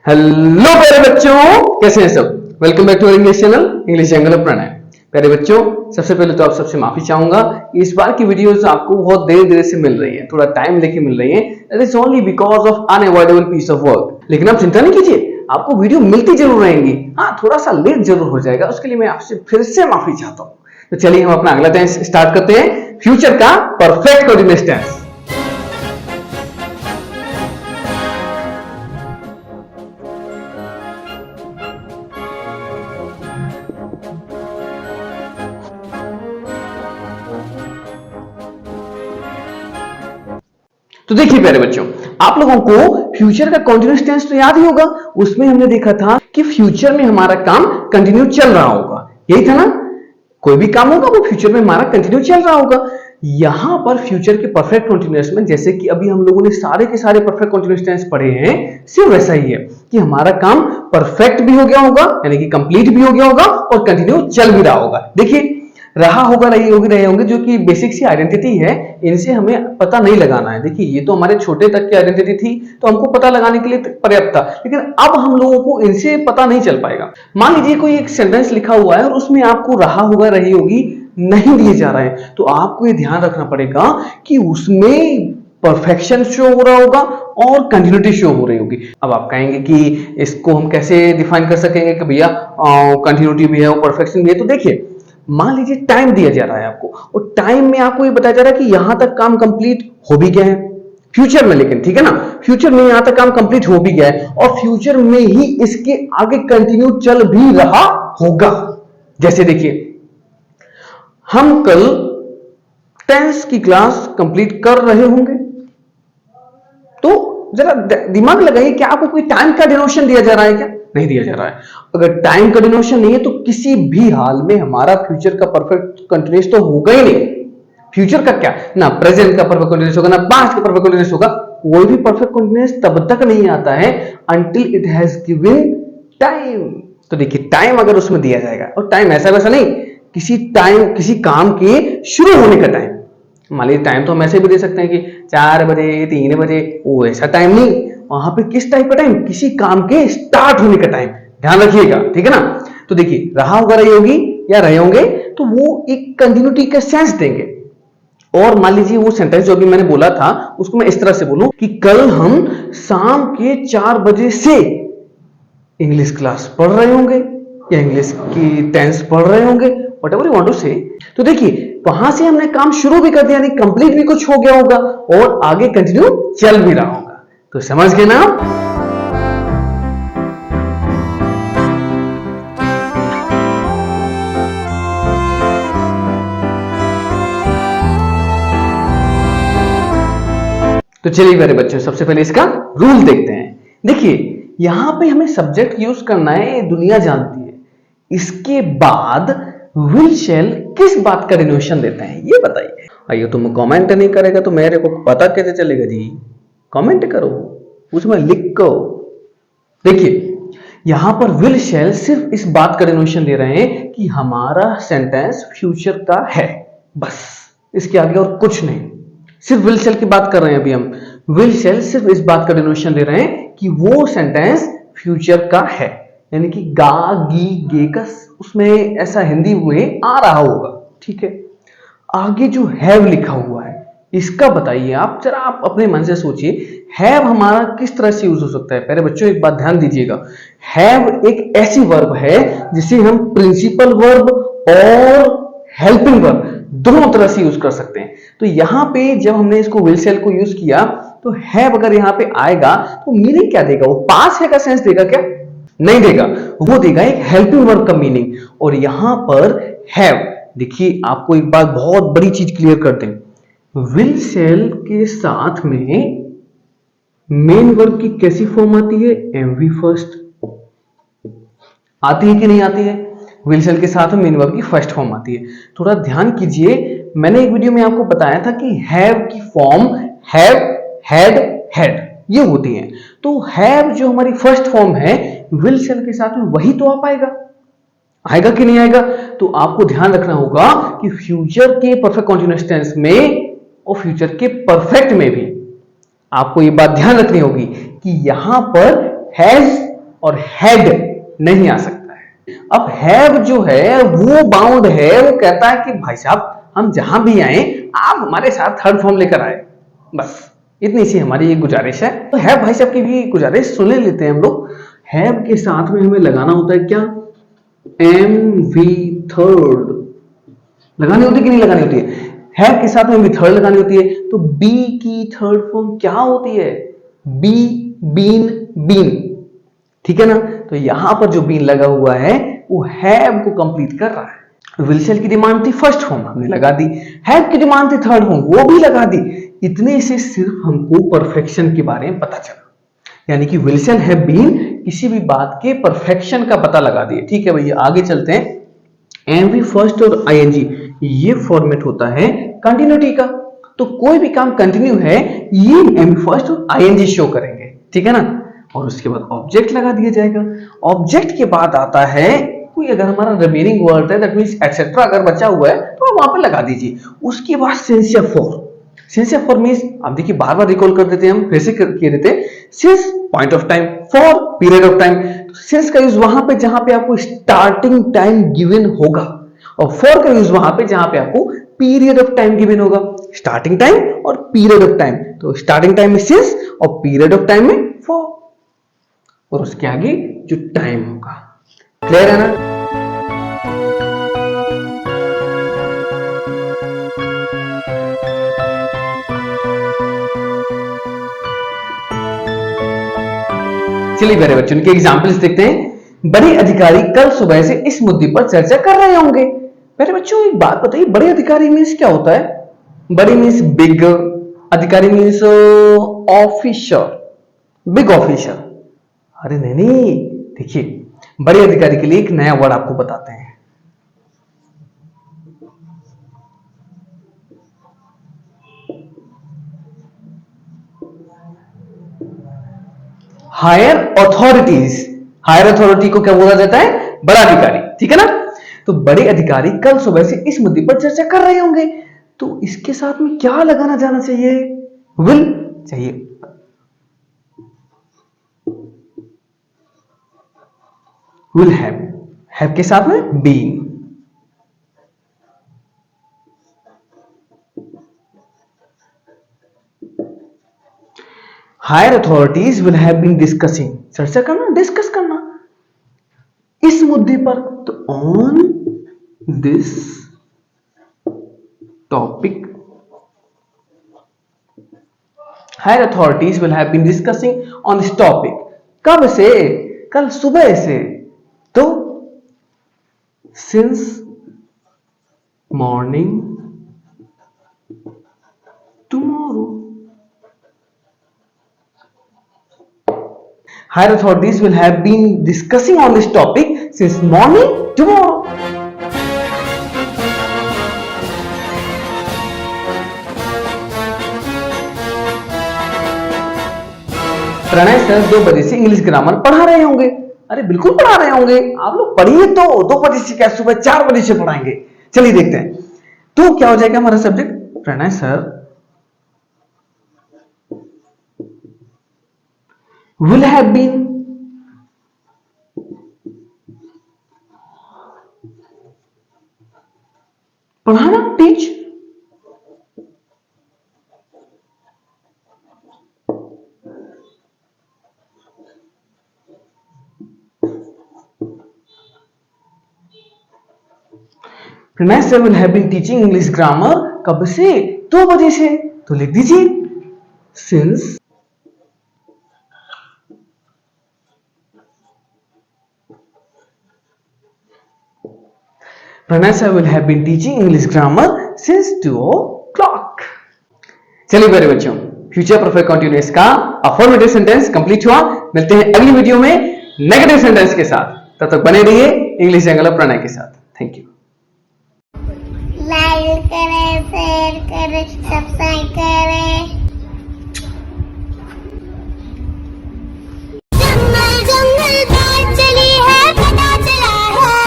Hello प्यारे बच्चों, कैसे हैं सब। Welcome back to English channel English jungle Pranay. प्यारे बच्चों, सबसे पहले तो आप सबसे माफी चाहूंगा। इस बार की वीडियोस आपको बहुत देर से मिल रही है, थोड़ा टाइम लेके मिल रही है। That is only because of unavoidable piece of work. लेकिन आप चिंता नहीं कीजिए, आपको वीडियो मिलती जरूर रहेंगी। हाँ, थोड़ा सा लेट जरूर हो जाएगा, उसके लिए मैं आपसे फिर से माफी चाहता हूँ। तो चलिए हम अपना अगला टेंस स्टार्ट करते हैं, फ्यूचर का परफेक्ट कंटीन्यूअस टेंस। तो देखिए प्यारे बच्चों, आप लोगों को फ्यूचर का कंटीन्यूअस टेंस तो याद ही होगा। उसमें हमने देखा था कि फ्यूचर में हमारा काम कंटिन्यू चल रहा होगा, यही था ना। कोई भी काम होगा वो फ्यूचर में हमारा कंटिन्यू चल रहा होगा। यहां पर फ्यूचर के परफेक्ट कंटीन्यूअस में, जैसे कि अभी हम लोगों ने सारे के सारे परफेक्ट कंटीन्यूअस टेंस पढ़े हैं, सिर्फ वैसा ही है कि हमारा काम परफेक्ट भी हो गया होगा, यानी कि कंप्लीट भी हो गया होगा और कंटिन्यू चल भी रहा होगा। देखिए, रहा होगा, रही होगी, रहे होंगे, जो कि बेसिक सी आइडेंटिटी है, इनसे हमें पता नहीं लगाना है। देखिए, ये तो हमारे छोटे तक की आइडेंटिटी थी, तो हमको पता लगाने के लिए पर्याप्त था। लेकिन अब हम लोगों को इनसे पता नहीं चल पाएगा। मान लीजिए कोई एक सेंटेंस लिखा हुआ है और उसमें आपको रहा होगा, रही होगी नहीं दिए जा रहा है, तो आपको ये ध्यान रखना पड़ेगा कि उसमें परफेक्शन शो हो रहा होगा और कंटिन्यूटी शो हो रही होगी। अब आप कहेंगे कि इसको हम कैसे डिफाइन कर सकेंगे कि भैया कंटिन्यूटी भी है और परफेक्शन भी है। तो देखिए, मान लीजिए टाइम दिया जा रहा है आपको, और टाइम में आपको ये बताया जा रहा है कि यहां तक काम कंप्लीट हो भी गया है फ्यूचर में। लेकिन ठीक है ना, फ्यूचर में यहां तक काम कंप्लीट हो भी गया है और फ्यूचर में ही इसके आगे कंटिन्यू चल भी रहा होगा। जैसे देखिए, हम कल टेंस की क्लास कंप्लीट कर रहे होंगे, तो जरा दिमाग लगाइए, क्या आपको कोई टाइम का डिनोशन दिया जा रहा है क्या? नहीं दिया जा रहा है। अगर टाइम का डिनोशन नहीं है तो किसी भी हाल में हमारा फ्यूचर का परफेक्ट कंटीन्यूअस तो होगा ही नहीं। फ्यूचर का क्या, ना प्रेजेंट का परफेक्ट कंटीन्यूअस होगा, ना पास्ट का परफेक्ट कंटीन्यूअस होगा। कोई भी परफेक्ट कंटीन्यूअस तब तक नहीं आता है until it has given time. तो देखिए, टाइम अगर उसमें दिया जाएगा, और टाइम ऐसा वैसा नहीं, किसी टाइम, किसी काम के शुरू होने का टाइम। मान लीजिए टाइम तो हम ऐसे भी दे सकते हैं कि 4 बजे, 3 बजे, वो ऐसा टाइम नहीं। वहां पे किस टाइप का टाइम, किसी काम के स्टार्ट होने का टाइम, ध्यान रखिएगा, ठीक है ना। तो देखिए, रहा होगा, रही होगी या रहे होंगे, तो वो एक कंटिन्यूटी का सेंस देंगे। और मान लीजिए वो सेंटेंस जो अभी मैंने बोला था, उसको मैं इस तरह से बोलूं कि कल हम शाम के 4 बजे से इंग्लिश क्लास पढ़ रहे होंगे या इंग्लिश की टेंस पढ़ रहे होंगे, व्हाटएवर यू वांट टू से। तो देखिए, वहां से हमने काम शुरू भी कर दिया, यानी कंप्लीट भी कुछ हो गया होगा और आगे कंटिन्यू चल भी रहा होगा। तो समझ गए ना आप। तो चलिए मेरे बच्चों, सबसे पहले इसका रूल देखते हैं। देखिए, यहां पे हमें सब्जेक्ट यूज करना है, दुनिया जानती है। इसके बाद विल शैल किस बात का डिनोशन देते हैं, ये बताइए। आइए, तुम कमेंट नहीं करेगा तो मेरे को पता कैसे चलेगा जी। कमेंट करो, उसमें लिखो। देखिए, यहां पर विल शैल सिर्फ इस बात का डिनोशन दे रहे हैं कि हमारा सेंटेंस फ्यूचर का है, बस। इसके आगे और कुछ नहीं, सिर्फ विल शैल की बात कर रहे हैं अभी हम। विल शैल सिर्फ इस बात का डिनोशन दे रहे हैं कि वो सेंटेंस फ्यूचर का है, यानी कि गा, गी, गे का उसमें ऐसा हिंदी में आ रहा होगा, ठीक है। आगे जो हैव लिखा हुआ है, इसका बताइए आप जरा, आप अपने मन से सोचिए, हैव हमारा किस तरह से यूज हो सकता है। पहले बच्चों एक बात ध्यान दीजिएगा, हैव एक ऐसी वर्ब है जिसे हम प्रिंसिपल वर्ब और हेल्पिंग वर्ब दोनों तरह से यूज कर सकते हैं। तो यहां पे जब हमने इसको विल शैल को यूज किया, तो हैव अगर यहां पे आएगा तो मीनिंग क्या देगा, वो पास है का सेंस देगा क्या? नहीं देगा, वो देगा एक हेल्पिंग वर्ब का मीनिंग। और यहां पर हैव, देखिए आपको एक बात बहुत बड़ी चीज क्लियर कर दें, विल शैल के साथ में मेन वर्ब की कैसी फॉर्म आती है? MV first. आती है कि नहीं आती है? विल शैल के साथ में मेन वर्ब की फर्स्ट फॉर्म आती है। थोड़ा ध्यान कीजिए, मैंने एक वीडियो में आपको बताया था कि हैव की फॉर्म हैव, हैड, हैड ये होती है। तो हैव जो हमारी फर्स्ट फॉर्म है, विल शैल के साथ में वही तो आ पाएगा, आएगा कि नहीं आएगा? तो आपको ध्यान रखना होगा कि फ्यूचर के परफेक्ट कंटीन्यूअस टेंस में और फ्यूचर के परफेक्ट में भी आपको ये बात ध्यान रखनी होगी कि यहां पर हैज और हैड नहीं आ सकता है। अब हैव जो है वो बाउंड है, वो कहता है कि भाई साहब हम जहां भी आए आप हमारे साथ थर्ड फॉर्म लेकर आए, बस इतनी सी हमारी ये गुजारिश है। तो हैव भाई साहब की भी गुजारिश सुन लेते हैं हम लोग। हैव के साथ में हमें लगाना होता है क्या, एम वी थर्ड लगानी होती है कि नहीं लगानी होती है। हैव के साथ में भी थर्ड लगानी होती है। तो बी की थर्ड फॉर्म क्या होती है, बी, बीन, बीन, ठीक है ना। तो यहां पर जो बीन लगा हुआ है वो हैव को कंप्लीट कर रहा है। विल शेल की डिमांड थी फर्स्ट फॉर्म, हमने लगा दी। हैव की डिमांड थी थर्ड फॉर्म, वो भी लगा दी। इतने से सिर्फ हमको परफेक्शन के बारे में पता चला, यानी कि विल शेल हैव बीन किसी भी बात के परफेक्शन का पता लगा दिए। ठीक है भैया, आगे चलते हैं। एमवी फर्स्ट और आईएनजी ये फॉर्मेट होता है कंटिन्यूटी का। तो कोई भी काम कंटिन्यू है ये एमवी फर्स्ट और आईएनजी शो करेंगे, ठीक है ना। और उसके बाद ऑब्जेक्ट लगा दिया जाएगा। ऑब्जेक्ट के बाद आता है कोई अगर हमारा रिमेनिंग वर्ड है, दैट मींस एटसेट्रा अगर बचा हुआ है तो वहां पे लगा दीजिए। उसके बाद सिंस या फॉर। सिंस या फॉर मींस आप देखिए बार बार रिकॉल कर देते हैं हम, फिर से किए देते हैं। Since point of time, for period of time. Since का यूज वहां पे जहां पे आपको स्टार्टिंग टाइम गिवन होगा, और फॉर का यूज वहां पे जहां पे आपको पीरियड ऑफ टाइम गिवन होगा। स्टार्टिंग टाइम और पीरियड ऑफ टाइम, तो स्टार्टिंग टाइम में सिंस और पीरियड ऑफ टाइम में फॉर, और उसके आगे जो टाइम होगा। क्लियर है ना। चलिए मेरे बच्चों के एग्जाम्पल्स देखते हैं। बड़े अधिकारी कल सुबह से इस मुद्दे पर चर्चा कर रहे होंगे। मेरे बच्चों एक बात बताइए, बड़े अधिकारी मीन्स क्या होता है। बड़े मीन्स बिग, अधिकारी मीन्स ऑफिसर, बिग ऑफिसर। अरे नहीं, देखिए बड़े अधिकारी के लिए एक नया वर्ड आपको बताते हैं। Higher authorities. हायर अथॉरिटी को क्या बोला जाता है, बड़ा अधिकारी, ठीक है ना। तो बड़े अधिकारी कल सुबह से इस मुद्दे पर चर्चा कर रहे होंगे, तो इसके साथ में क्या लगाना जाना चाहिए, विल चाहिए। विल हैव के साथ में being. Higher authorities will have been discussing, चर्चा करना, डिस्कस करना इस मुद्दे पर। तो on this topic higher authorities will have been discussing on this topic. कब से, कल सुबह से। तो since morning tomorrow. Higher authorities will have been discussing on this topic since morning tomorrow. Pranay sir 2 बजे से इंग्लिश ग्रामर पढ़ा रहे होंगे। अरे बिल्कुल पढ़ा रहे होंगे, आप लोग पढ़िए तो 2 बजे से क्या सुबह 4 बजे से पढ़ाएंगे। चलिए देखते हैं तो क्या हो जाएगा हमारा subject. Pranay sir will have been पढ़ाना, teach. Pranay sir will have been teaching English grammar कब से, 2 बजे से। तो लिख दीजिए since Pranay sir will have been teaching English grammar since 2 o'clock. चलिए मेरे बच्चों, फ्यूचर परफेक्ट कंटीन्यूअस का अफर्मेटिव सेंटेंस कंप्लीट हुआ। मिलते हैं अगली वीडियो में नेगेटिव सेंटेंस के साथ। तब तक बने रहिए इंग्लिश जंगल प्रणय के साथ। Thank you. लाइक करें, शेयर करें, सब्सक्राइब करें। जंगल जंगल